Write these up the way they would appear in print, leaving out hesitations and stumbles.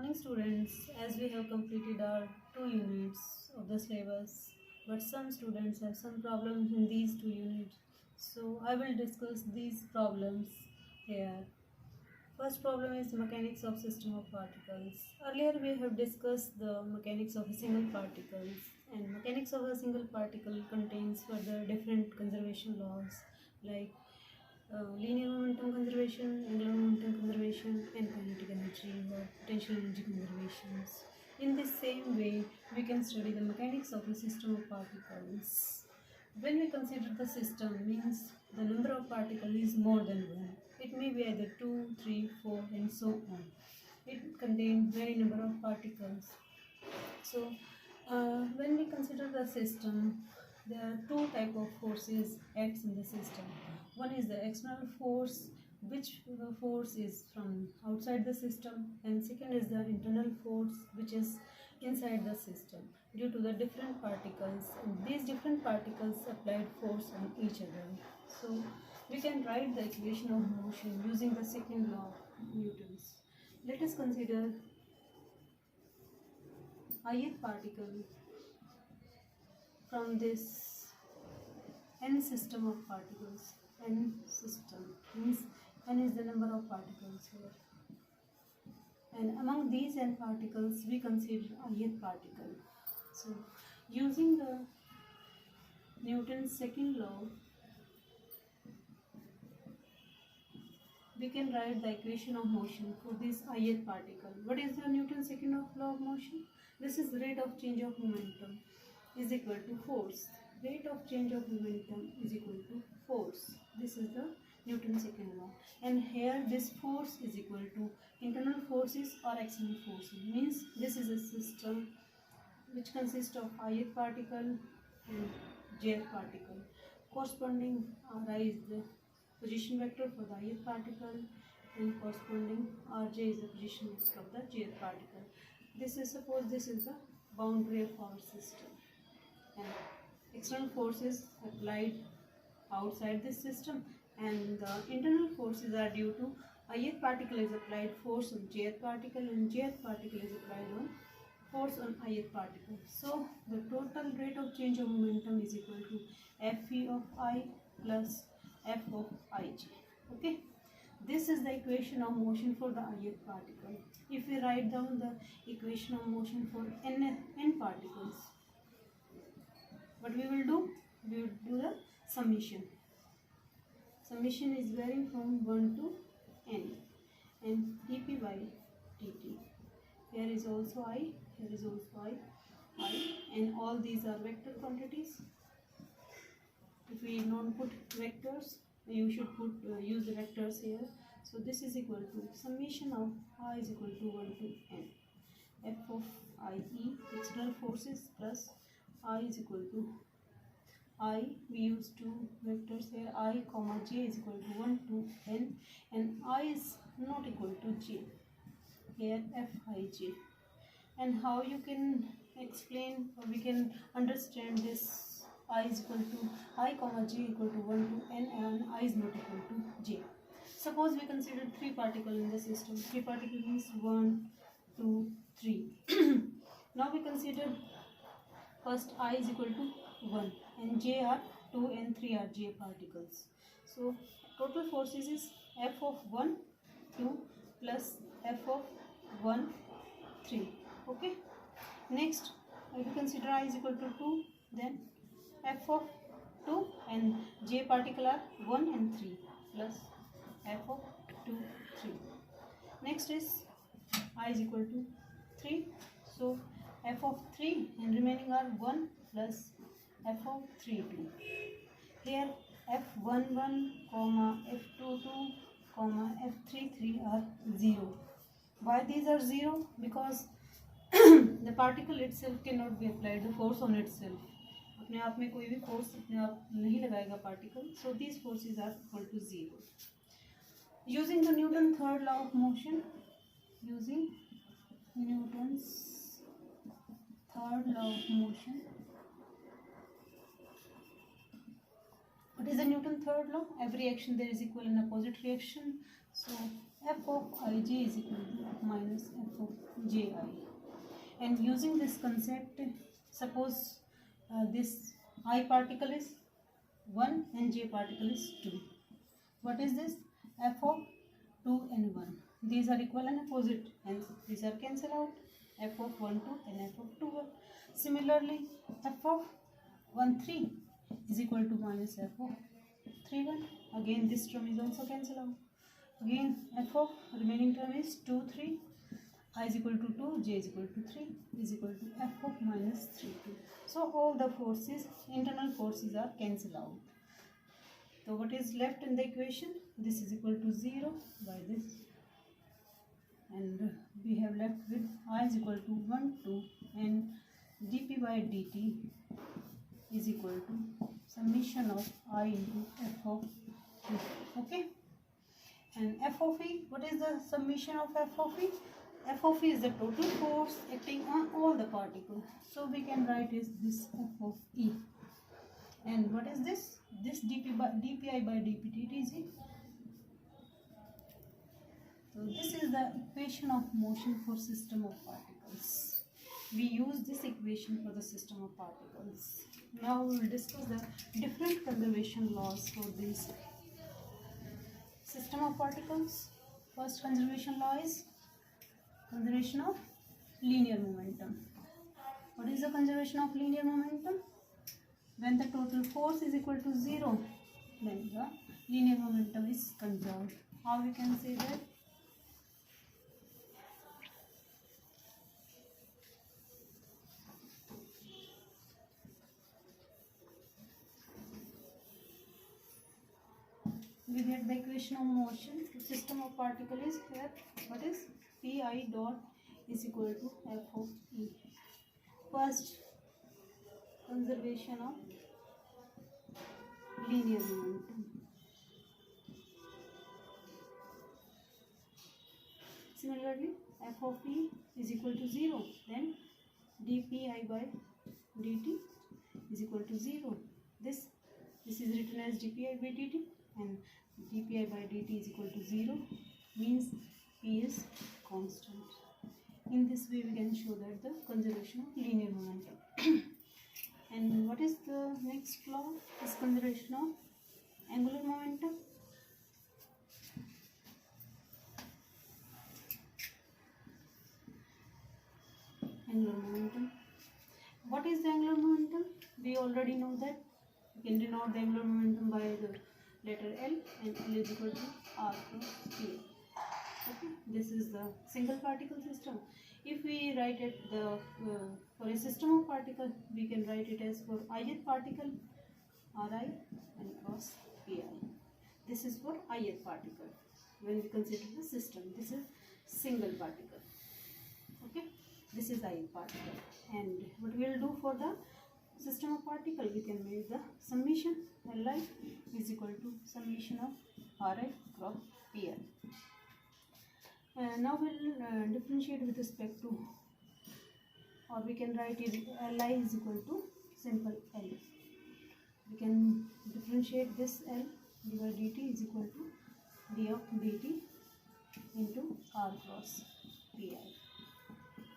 morning students, as we have completed our 2 units of the syllabus, but some students have some problems in these 2 units. So I will discuss these problems here. First problem is mechanics of system of particles. Earlier we have discussed the mechanics of a single particle, and mechanics of a single particle contains further different conservation laws like linear momentum conservation, angular momentum conservation, and kinetic energy or potential energy conservations. In this same way, we can study the mechanics of a system of particles. When we consider the system, means the number of particles is more than one. It may be either 2, 3, 4, and so on. It contains many number of particles. So, when we consider the system, there are two type of forces acts in the system. One is the external force, which force is from outside the system, and second is the internal force, which is inside the system due to the different particles, and these different particles applied force on each other. So we can write the equation of motion using the second law of Newton's. Let us consider ith particle from this n system of particles. N system means n is the number of particles here, and among these n particles we consider ith particle. So using the Newton's second law, we can write the equation of motion for this ith particle. What is the Newton's second law of motion? This is the rate of change of momentum is equal to force. Rate of change of momentum is equal to force. This is the Newton's second law. And here this force is equal to internal forces or external forces. Means this is a system which consists of ith particle and jth particle. Corresponding Ri is the position vector for the ith particle, and corresponding Rj is the position vector of the jth particle. This is, suppose this is the boundary of our system, and external forces applied outside this system, and the internal forces are due to ith particle is applied force on jth particle, and jth particle is applied on force on ith particle. So the total rate of change of momentum is equal to Fe of I plus F of Ij. Okay, this is the equation of motion for the ith particle. If we write down the equation of motion for n particles, what we will do? We will do the summation. Summation is varying from 1 to n, and dp by dt. Here is also I, here is also I, and all these are vector quantities. If we don't put vectors, you should put use the vectors here. So this is equal to summation of I is equal to 1 to n. F of IE, external forces, plus I is equal to I, we use two vectors here, I comma j is equal to 1 to n, and I is not equal to j. Here Fij. And how you can explain, or we can understand this I is equal to I comma j equal to 1 to n, and I is not equal to j. Suppose we consider 3 particles in the system. 3 particles means 1, 2, 3. Now we consider first I is equal to 1 and j are 2 and 3 are j particles. So total forces is F of 1, 2 plus F of 1, 3. Okay. Next, if we consider I is equal to 2, then F of 2 and j particle are 1 and 3 plus F of 2, 3. Next is I is equal to 3. So F of 3 and remaining are 1 plus F of 3, 2. Here F11, F22, F33 are 0. Why these are 0? Because the particle itself cannot be applied the force on itself. अपने आप में कोई भी force अपने आप नहीं लगाएगा particle. So these forces are equal to 0. Using the Newton's third law of motion, using Newton's third law of motion. What is the Newton's third law? Every action there is equal and opposite reaction. So f of ij is equal to minus f of ji. And using this concept, suppose this I particle is 1 and j particle is 2. What is this? F of 2 and 1. These are equal and opposite, and these are cancelled out. F of 1 2 and f of 2 1. Similarly, f of 1 3 is equal to minus f of 3 1. Again, this term is also cancelled out. Again, f of remaining term is 2 3. I is equal to 2, j is equal to 3 is equal to f of minus 3 2. So all the forces, internal forces are cancelled out. So what is left in the equation? This is equal to 0 by this. And we have left with I is equal to 1 2 and dp by dt is equal to summation of I into f of e. Okay. And f of e, what is the summation of f of e? F of e is the total force acting on all the particles. So we can write is this f of e. And what is this? This dpi by dpt is it. So this is the equation of motion for system of particles. We use this equation for the system of particles. Now we will discuss the different conservation laws for this system of particles. First conservation law is conservation of linear momentum. What is the conservation of linear momentum? When the total force is equal to 0, then the linear momentum is conserved. How we can say that? We get the equation of motion. The system of particle is here. What is pi dot is equal to f of e. First, conservation of linear momentum. Similarly, f of e is equal to 0. Then dpi by dt is equal to 0. This is written as dpi by dt, and dpi by dt is equal to 0 means p is constant. In this way we can show that the conservation of linear momentum. And what is the next law? Is conservation of angular momentum. Angular momentum. What is the angular momentum? We already know that. We can denote the angular momentum by the letter L, and L is equal to R cross P. Okay, this is the single particle system. If we write it for a system of particle, we can write it as for ith particle Ri and cross Pi. This is for ith particle. When we consider the system, this is single particle. Okay, this is ith particle. And what we will do for the system of particle, we can make the summation Li is equal to summation of Ri cross Pi. Now we will differentiate with respect to, or we can write it Li is equal to simple L. We can differentiate this L, d by dt is equal to d of dt into R cross Pi.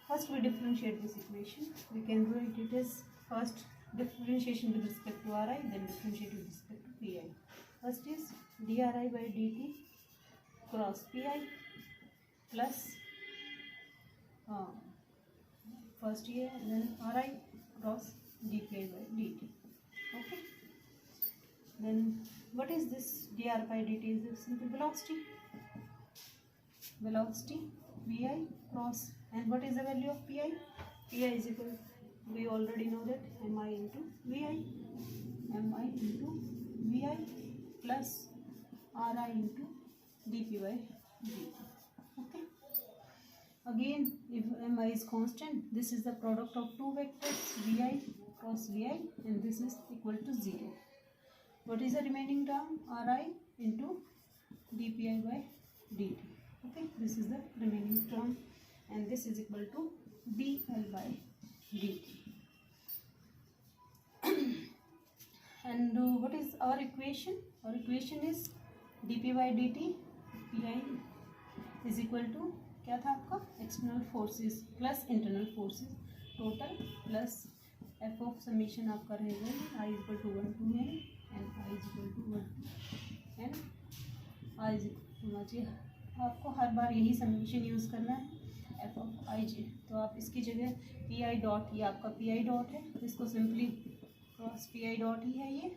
First we differentiate this equation. We can write it as first differentiation with respect to Ri, then differentiate with respect to Pi. First is dRi by dt cross Pi plus first here and then Ri cross dpi by dt. Okay. Then what is this dr by dt? Is the simple velocity. Velocity vi cross, and what is the value of pi? Pi is equal, we already know that, mi into vi, mi into vi plus Ri into dp by dt. Okay. Again, if mi is constant, this is the product of two vectors vi cross vi, and this is equal to 0. What is the remaining term? Ri into dpi by dt. Okay, this is the remaining term, and this is equal to dl by dt. And what is our equation? Our equation is dp by dt P I is equal to क्या था आपका, external forces plus internal forces total plus F of summation आपका रहेगा I is equal to 1 to n and I is equal to 1 to n I is equal to, आपको हर बार यही summation use करना है एफ ऑफ आई जे। तो आप इसकी जगह पी आई डॉट, ये आपका पी आई डॉट है, इसको simply cross p i dot ही है ये,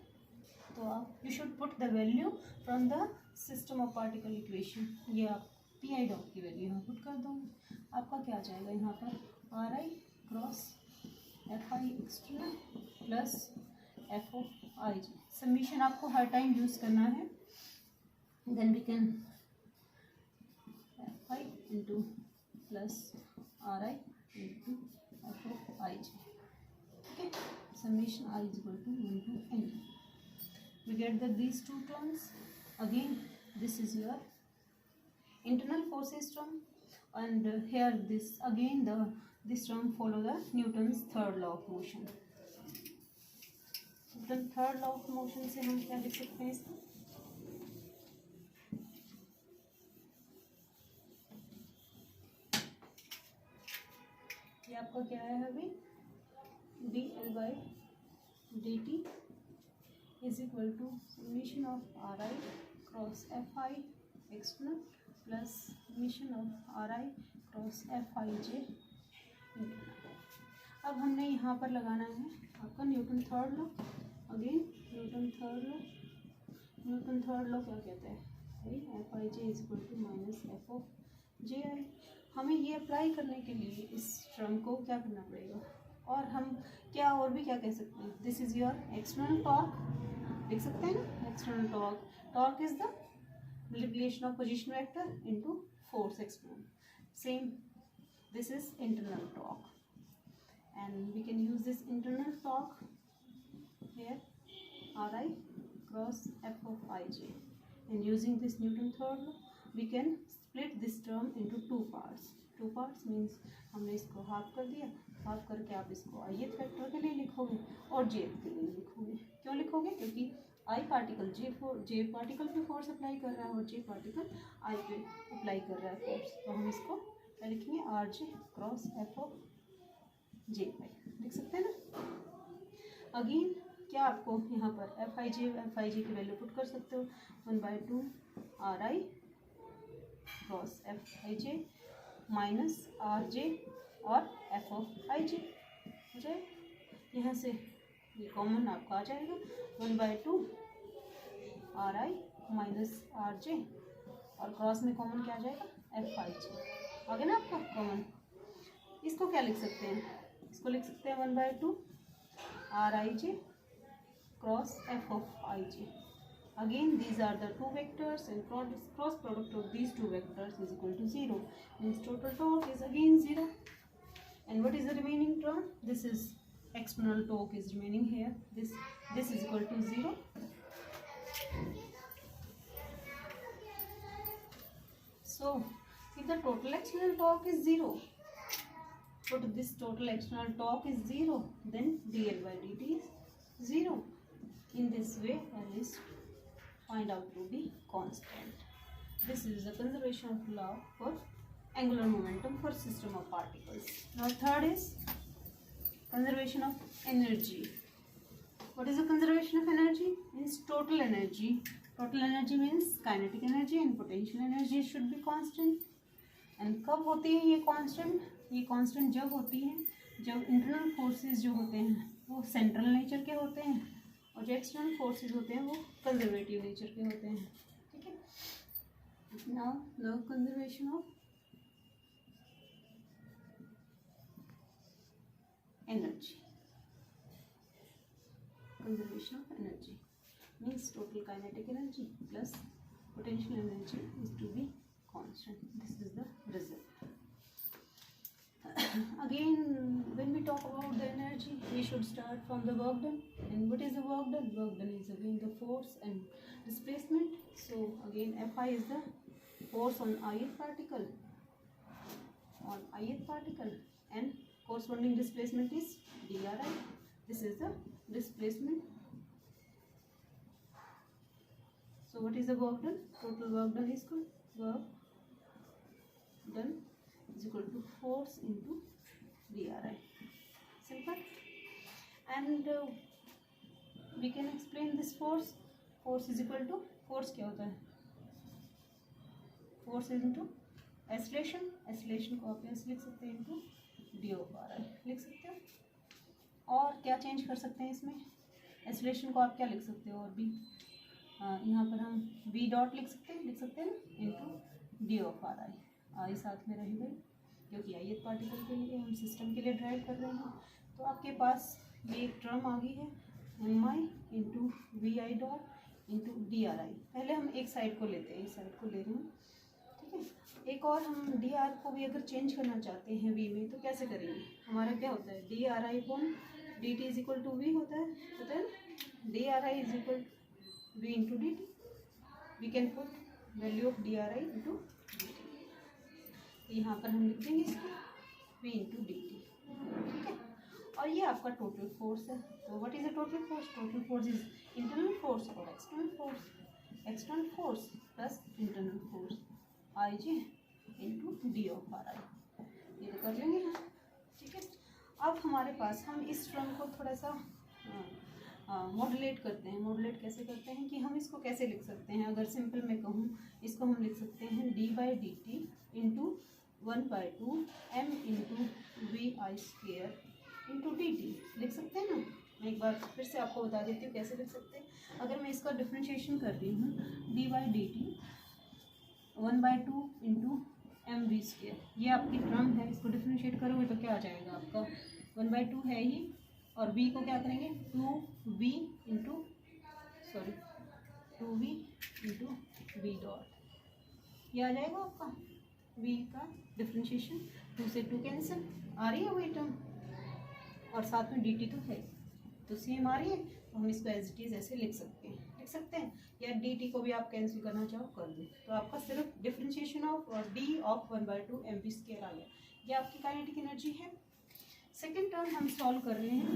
तो आप you should put the value from the system of particle equation, ये आप पी आई डॉट की वैल्यू यहाँ पुट कर दो, आपका क्या आ जाएगा यहाँ पर r I cross f i external plus F of I j. Summation आपको हर टाइम यूज़ करना है, then we can f i into plus r I into F of I j, ठीक है। Summation I is equal to 1 to n. We get that these two terms. Again, this is your internal forces term, and here this again this term follow the Newton's third law of motion. Newton third law of motion से हम क्या लिख सकते हैं इसको, ये आपका क्या है अभी, d l by D t is equal to summation of are I cross f i external plus summation of are I cross f i j. अब हमने यहाँ पर लगाना है आपका Newton third law. Again Newton third law क्या कहता है, f i j is equal to minus f of j i. हमें ये अप्लाई करने के लिए इस टर्म को क्या करना पड़ेगा, और हम क्या और भी क्या कह सकते हैं, this is your external torque लिख सकते हैं ना, external torque, torque is the multiplication of position vector into force external, same this is internal torque, and we can use this internal torque here R I cross F of I J, and using this Newton third law we can split this term into two parts means हमने इसको half कर दिया, half करके आप इसको ith vector के लिए लिखोगे और jth के लिए लिखोगे। क्यों लिखोगे, क्योंकि I पार्टिकल जे पार्टिकल पे फोर्स अप्लाई कर रहा है और जे पार्टिकल I पे अप्लाई कर रहा है फोर्स, तो हम इसको क्या लिखेंगे, R J cross F of J Y लिख सकते हैं ना। अगेन क्या आपको यहाँ पर एफ आई जे की वैल्यू पुट कर सकते हो, 1/2 are I cross f i J minus are j और एफ ऑफ आई जे हो जाए, यहाँ से ये कॉमन आपका आ जाएगा 1/2 are I minus are j, और क्रॉस में कॉमन क्या आ जाएगा एफ आई जे, आ गया ना आपका कॉमन। इसको क्या लिख सकते हैं, इसको लिख सकते हैं 1/2 are I J cross F of I J. Again these are the two vectors and cross product of these two vectors is equal to 0, means total torque is again 0. And what is the remaining term, this is external torque is remaining here, this is equal to 0. So if the total external torque is 0, but this total external torque is 0, then dl by dt is 0. In this way L is find out to be constant. This is the conservation of law for angular momentum for system of particles. Now third is conservation of energy. What is the conservation of energy? Means total energy. Total energy means kinetic energy and potential energy should be constant. And कब होती है ये constant? ये constant जब होती है जब internal forces जो होते हैं वो central nature के होते हैं, और जो एक्सटर्नल फोर्सेस होते हैं वो कंजर्वेटिव नेचर के होते हैं, ठीक है। Now the conservation of energy, conservation of energy means total kinetic energy plus potential energy is to be constant, this is the result. Again when we talk about the energy we should start from the work done, and what is the work done? Work done is again the force and displacement. So again Fi is the force on ith particle, and corresponding displacement is dri, this is the displacement. So what is the work done? Total work done is work done is equal to force into DRI. Simple. And we can explain this force. Force is equal to, force क्या होता है, force into acceleration. acceleration को आप ऐसे लिख सकते हैं into d of RI लिख सकते हो। और क्या चेंज कर सकते हैं इसमें, acceleration को आप क्या लिख सकते हो, और भी यहाँ पर हम v डॉट लिख सकते हैं ना into d of RI। आई साथ में रही गई क्योंकि ith पार्टिकल के लिए हम सिस्टम के लिए ड्राइव कर रहे हैं। तो आपके पास ये एक टर्म आ गई है mi into we I dot into DRI। पहले हम एक साइड को लेते हैं, इस साइड को ले रहे हैं, ठीक है। एक और हम DR को भी अगर चेंज करना चाहते हैं v में तो कैसे करेंगे, हमारा क्या होता है DRI upon dt is equal to v होता है ना। DRI is equal v into dt। We can put value of DRI into dt। यहाँ पर हम लिख देंगे इसको v इंटू dt, ठीक है। और ये आपका टोटल फोर्स है। तो what is the total force, total force is internal force और external force. External force plus internal force Ij into d of RI, ये तो कर लेंगे हम, ठीक है। अब हमारे पास हम इस टर्म को थोड़ा सा मॉडुलेट करते हैं। मॉडुलेट कैसे करते हैं कि हम इसको कैसे लिख सकते हैं, अगर सिंपल में कहूँ इसको हम लिख सकते हैं d by D T into 1/2 m into we I square into D T लिख सकते हैं ना। मैं एक बार फिर से आपको बता देती हूँ कैसे लिख सकते हैं। अगर मैं इसका डिफ्रेंशिएशन कर रही हूँ d by D T 1/2 into M V square, ये आपकी टर्म है, इसको डिफ्रेंशिएट करोगे तो क्या आ जाएगा आपका 1/2 है ही, और v को क्या करेंगे 2v इंटू वी डॉट, ये आ जाएगा आपका v का डिफ्रेंशिएशन। 2 से 2 कैंसिल, आ रही है वही टर्म, और साथ में dt तो है तो सेम आ रही है, तो हम इसको एज इट इज ऐसे लिख सकते हैं, या dt को भी आप कैंसिल करना चाहो कर दो। तो आपका सिर्फ differentiation of d of 1/2 mv square आ गया, ये आपकी काइनेटिक एनर्जी है। सेकेंड टर्म हम सॉल्व कर रहे हैं।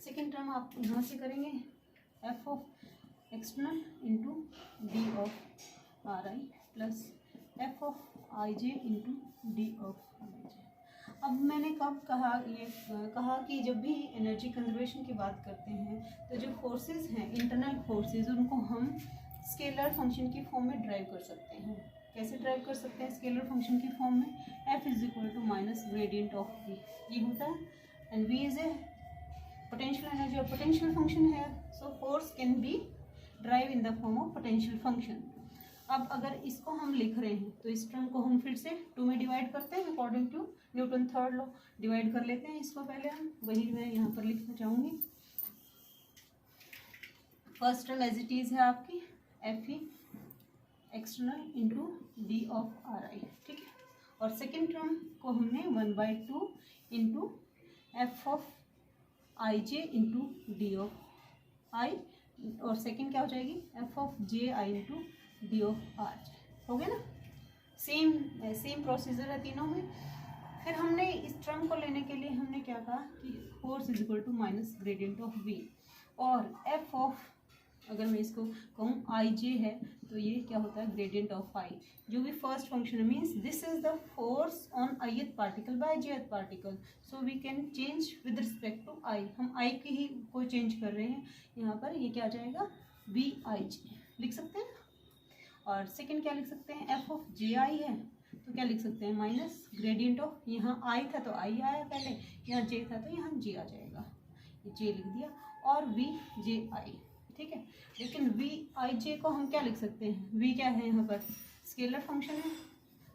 सेकेंड टर्म आप यहाँ से करेंगे f of external into D of RI plus f of IJ into D of IJ। अब मैंने कब कहा कि जब भी एनर्जी कंजर्वेशन की बात करते हैं तो जो फोर्सेस हैं इंटरनल फोर्सेस उनको हम स्केलर फंक्शन की फॉर्म में ड्राइव कर सकते हैं। कैसे ड्राइव कर सकते हैं स्केलर फंक्शन की फॉर्म में, f is equal to minus gradient of v, ये होता है, and v is a potential energy और पोटेंशियल फंक्शन है, so force can be drive in the form of potential function. अब अगर इसको हम लिख रहे हैं तो इस टर्म को हम फिर से 2 में डिवाइड करते हैं according to Newton third law, divide कर लेते हैं इसको। पहले हम वही मैं यहाँ पर लिखना चाहूँगी। First term as it is है आपकी F E external into D of RI, ठीक है। और सेकेंड टर्म को हमने 1/2 into F of IJ into D of I, और सेकेंड क्या हो जाएगी F of JI into D of RJ, हो गया ना। सेम प्रोसीजर है तीनों में। फिर हमने इस टर्म को लेने के लिए हमने क्या कहा कि force is equal to minus gradient of v, और f ऑफ अगर मैं इसको कहूँ IJ है तो ये क्या होता है ग्रेडियंट ऑफ I, जो भी फर्स्ट फंक्शन है, means this is the force on ith particle by jth particle, so we can change with respect to I। हम I की ही को चेंज कर रहे हैं यहाँ पर, ये क्या आ जाएगा VIJ लिख सकते हैं। और सेकेंड क्या लिख सकते हैं एफ ऑफ JI है तो क्या लिख सकते हैं माइनस ग्रेडियंट ऑफ, यहाँ I था तो I आया पहले, यहाँ J था तो यहाँ J आ जाएगा, ये J लिख दिया, और VJI, ठीक है। लेकिन VIJ को हम क्या लिख सकते हैं, V क्या है यहाँ पर स्केलर फंक्शन है,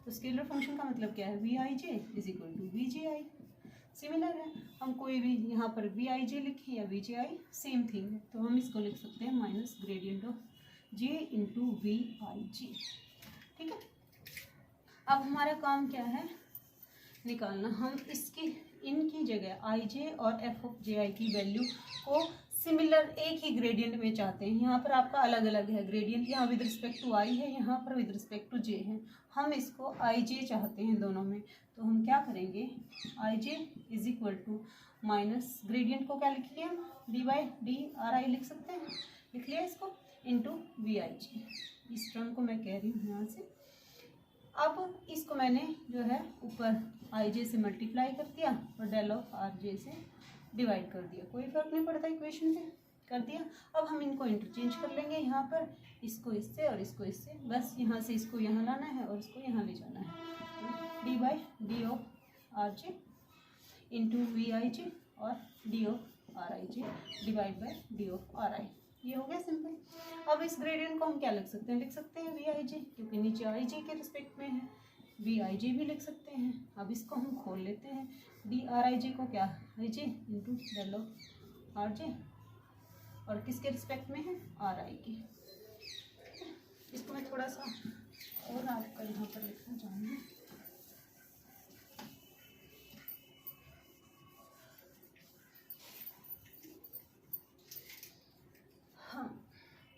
तो स्केलर फंक्शन का मतलब क्या है VIJ is equal to VJI। Similar है, हम कोई भी यहाँ पर VIJ लिखें या VJI सेम थिंग है, तो हम इसको लिख सकते हैं minus gradient of J into VIJ, ठीक है। अब हमारा काम क्या है निकालना, हम इनकी जगह IJ और f ऑफ JI की वैल्यू को सिमिलर एक ही ग्रेडियंट में चाहते हैं। यहाँ पर आपका अलग अलग है ग्रेडियंट, यहाँ विद रिस्पेक्ट टू I है, यहाँ पर विद रिस्पेक्ट टू J है। हम इसको IJ चाहते हैं दोनों में, तो हम क्या करेंगे IJ is equal to minus gradient को क्या लिखिए डी बाई डी RI लिख सकते हैं, लिख लिया इसको, इंटू वी आई जी। इस टर्म को मैं कह रही हूँ यहाँ से। अब इसको मैंने जो है ऊपर आई जे से मल्टीप्लाई कर दिया और डेल ऑफ आर जे से डिवाइड कर दिया, कोई फर्क नहीं पड़ता, इक्वेशन से कर दिया। अब हम इनको इंटरचेंज कर लेंगे यहाँ पर, इसको इससे और इसको इससे, बस यहाँ से इसको यहाँ लाना है और इसको यहाँ ले जाना है। D by D of R J into we I j और d of are I j divide by D of are i. ये हो गया सिंपल। अब इस ग्रेडियंट को हम क्या लिख सकते हैं, लिख सकते हैं वी आई जे, क्योंकि नीचे आई जे के रिस्पेक्ट में है, वी आई जे भी लिख सकते हैं। अब इसको हम खोल लेते हैं, डी आर आई जे को क्या, i J into del of are j, और किसके रिस्पेक्ट में है, आर आई के। इसको मैं थोड़ा सा और आपका यहाँ पर लिखना चाहूँगी। हाँ,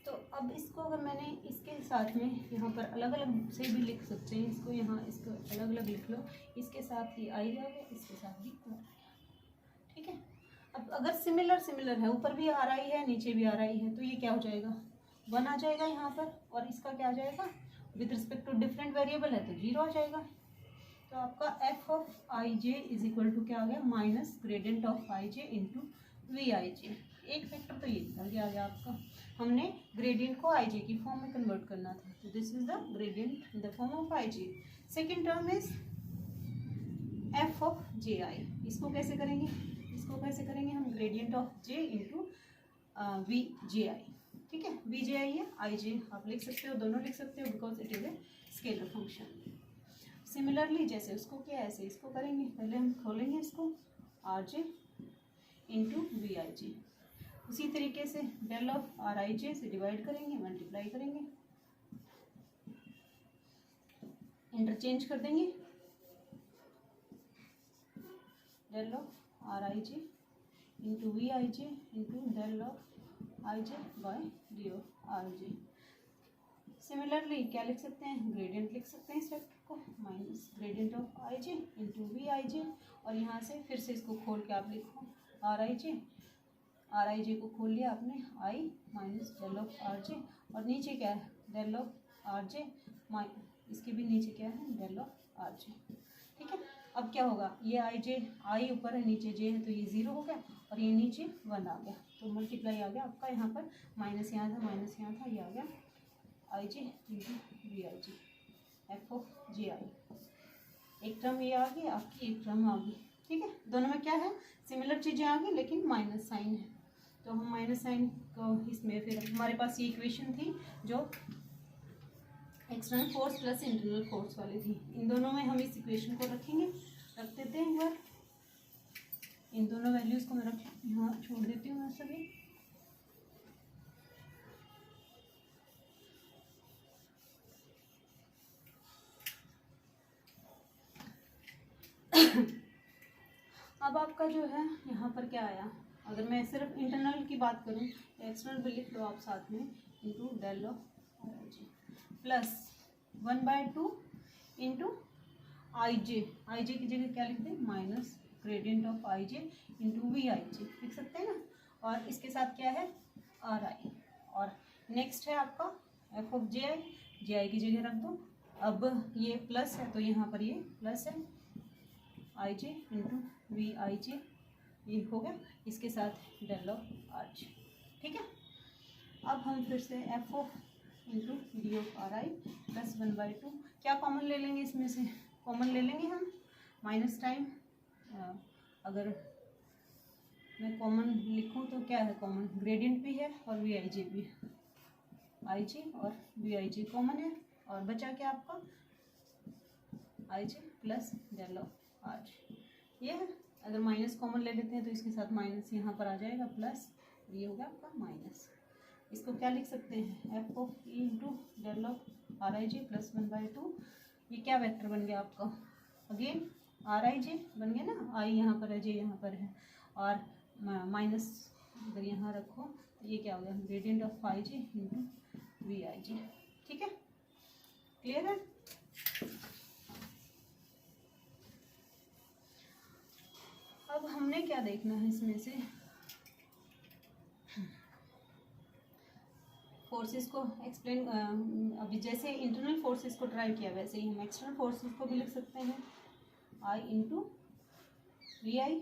तो अब इसको अगर मैंने इसके साथ में यहाँ पर अलग अलग से भी लिख सकते हैं, इसको यहाँ इसको अलग अलग लिख लो, इसके साथ ही आई आ गया, इसके साथ भी आर आई। ठीक है। अब अगर सिमिलर है, ऊपर भी आर आई है नीचे भी आर आई है, तो ये क्या हो जाएगा, 1 आ जाएगा यहाँ पर, और इसका क्या आ जाएगा, with respect to different variable है तो 0 आ जाएगा। तो आपका f of I j is equal to क्या आ गया, minus gradient of I J into we I j. एक फैक्टर तो ये निकल गया आ गया आपका। हमने ग्रेडियंट को आई जे की फॉर्म में कन्वर्ट करना था, तो this is the gradient in the form of I j. Second term is f of j i. इसको कैसे करेंगे, इसको कैसे करेंगे हम, gradient of j into v j i. ठीक है, वी जे आई है, आई जे आप लिख सकते हो, दोनों लिख सकते हो, because it is a scalar function. Similarly जैसे उसको किया ऐसे इसको करेंगे। पहले हम खोलेंगे इसको, R J into we I J, उसी तरीके से del of are I J से डिवाइड करेंगे, मल्टीप्लाई करेंगे, इंटरचेंज कर देंगे, del of are I J into we I J into del of I J by D of are J. Similarly क्या लिख सकते हैं, ग्रेडियंट लिख सकते हैं इस वेक्टर को, minus gradient of I J into we I j, और यहाँ से फिर से इसको खोल के आप लिखो आर आई जे को खोल लिया आपने, i minus del of are j, और नीचे क्या है, डेल ऑफ आर जे, इसके भी नीचे क्या है, डेल ऑफ आर जे। ठीक है। अब क्या होगा, ये आई जे, आई ऊपर है नीचे जे है, तो ये 0 हो गया, और ये नीचे 1 आ गया, तो मल्टीप्लाई आ गया आपका। यहाँ पर माइनस यहाँ था, माइनस यहाँ था, ये आ गया i J into we I j, f of j i. एक टर्म ये आ गई आपकी, एक टर्म आ गई। ठीक है, दोनों में क्या है, सिमिलर चीज़ें आ गई, लेकिन माइनस साइन है, तो हम माइनस साइन को इसमें, फिर हमारे पास ये इक्वेशन थी जो external force plus internal force वाली थी, इन दोनों में हम इस इक्वेशन को रखेंगे, रख देते हैं एक बार, इन दोनों वैल्यूज़ को मैं रख यहाँ छोड़ देती हूँ मैं सभी। अब आपका जो है यहाँ पर क्या आया, अगर मैं सिर्फ इंटरनल की बात करूँ तो एक्सटर्नल भी लिख लो आप साथ में, into del of are I J plus 1/2 into i j की जगह क्या लिख दें, minus gradient of I J into we I j लिख सकते हैं ना, और इसके साथ क्या है, आर आई, और नेक्स्ट है आपका एफ ऑफ जे आई की जगह रख दो। अब ये प्लस है तो यहाँ पर ये प्लस है, आई जे इंटू वी आई जे, ये हो गया, इसके साथ डेल ऑफ आर जे। ठीक है। अब हम फिर से F of into D of are I plus 1/2, क्या कॉमन ले लेंगे इसमें से, कॉमन ले लेंगे हम, माइनस टाइम, अगर मैं कॉमन लिखूँ तो क्या है कॉमन, ग्रेडियंट भी है और वी आई जे भी है, आई जे और वी आई जे कॉमन है, और बचा क्या आपका, i J plus del of are j, ये है। अगर माइनस कॉमन ले लेते हैं तो इसके साथ माइनस यहाँ पर आ जाएगा, प्लस, ये होगा आपका माइनस। इसको क्या लिख सकते हैं, F of E into del of are I J plus 1/2, ये क्या वेक्टर बन गया आपका, अगेन आर आई जे बन गया ना, आई यहाँ पर है, जे यहाँ पर है, और माइनस अगर यहाँ रखो तो ये क्या हो गया, gradient of I J into we I j. ठीक है, क्लियर है। अब हमने क्या देखना है इसमें से, फोर्सेस को एक्सप्लेन, अभी जैसे इंटरनल फोर्सेस को ड्राइव किया वैसे ही हम एक्सटर्नल फोर्सेस को भी लिख सकते हैं, i into we I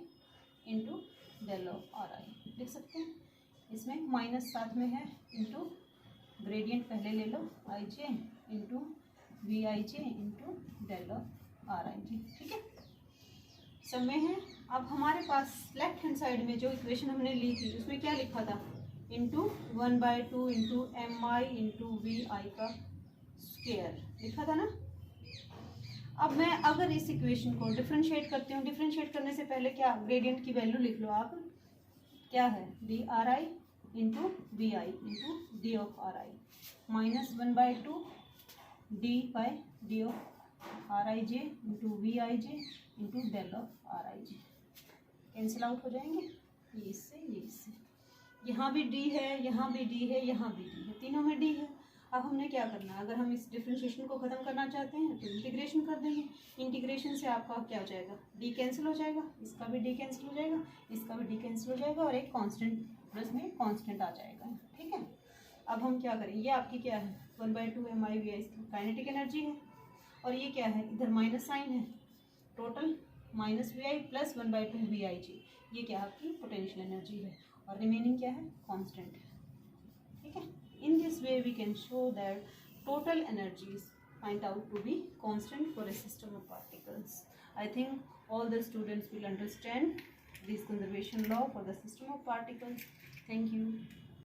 into del of are i लिख सकते हैं। इसमें माइनस साथ में है, इंटू ग्रेडियंट पहले ले लो, i J into we I J into del of are I j, ठीक है, सब में है। अब हमारे पास लेफ्ट हैंड साइड में जो इक्वेशन हमने ली थी उसमें क्या लिखा था, into 1/2 into m i into we i का स्क्वायर लिखा था ना। अब मैं अगर इस इक्वेशन को डिफरेंशिएट करती हूँ, डिफरेंशिएट करने से पहले क्या ग्रेडियंट की वैल्यू लिख लो आप, क्या है D R I into we I into D of are I minus 1/2 D by D of are I J into we I J into del of are I J, cancel out हो जाएंगे, ये इससे, यहाँ भी D है, यहाँ भी D है, यहाँ भी डी है, तीनों में डी है। अब हमने क्या करना है, अगर हम इस डिफरेंशिएशन को ख़त्म करना चाहते हैं तो इंटीग्रेशन कर देंगे। इंटीग्रेशन से आपका क्या हो जाएगा, डी कैंसिल हो जाएगा, इसका भी डी कैंसिल हो जाएगा, इसका भी डी कैंसिल हो जाएगा और एक कांस्टेंट प्लस में कांस्टेंट आ जाएगा, ठीक है। अब हम क्या करें, ये आपकी क्या है 1/2 m i v i kinetic energy है, और ये क्या है इधर माइनस साइन है, total minus v i plus 1/2 v i g, ये क्या आपकी पोटेंशियल एनर्जी है, और रिमेनिंग क्या है कांस्टेंट है, ठीक है। In this way we can show that total energies find out to be constant for a system of particles. I think all the students will understand this conservation law for the system of particles. Thank you.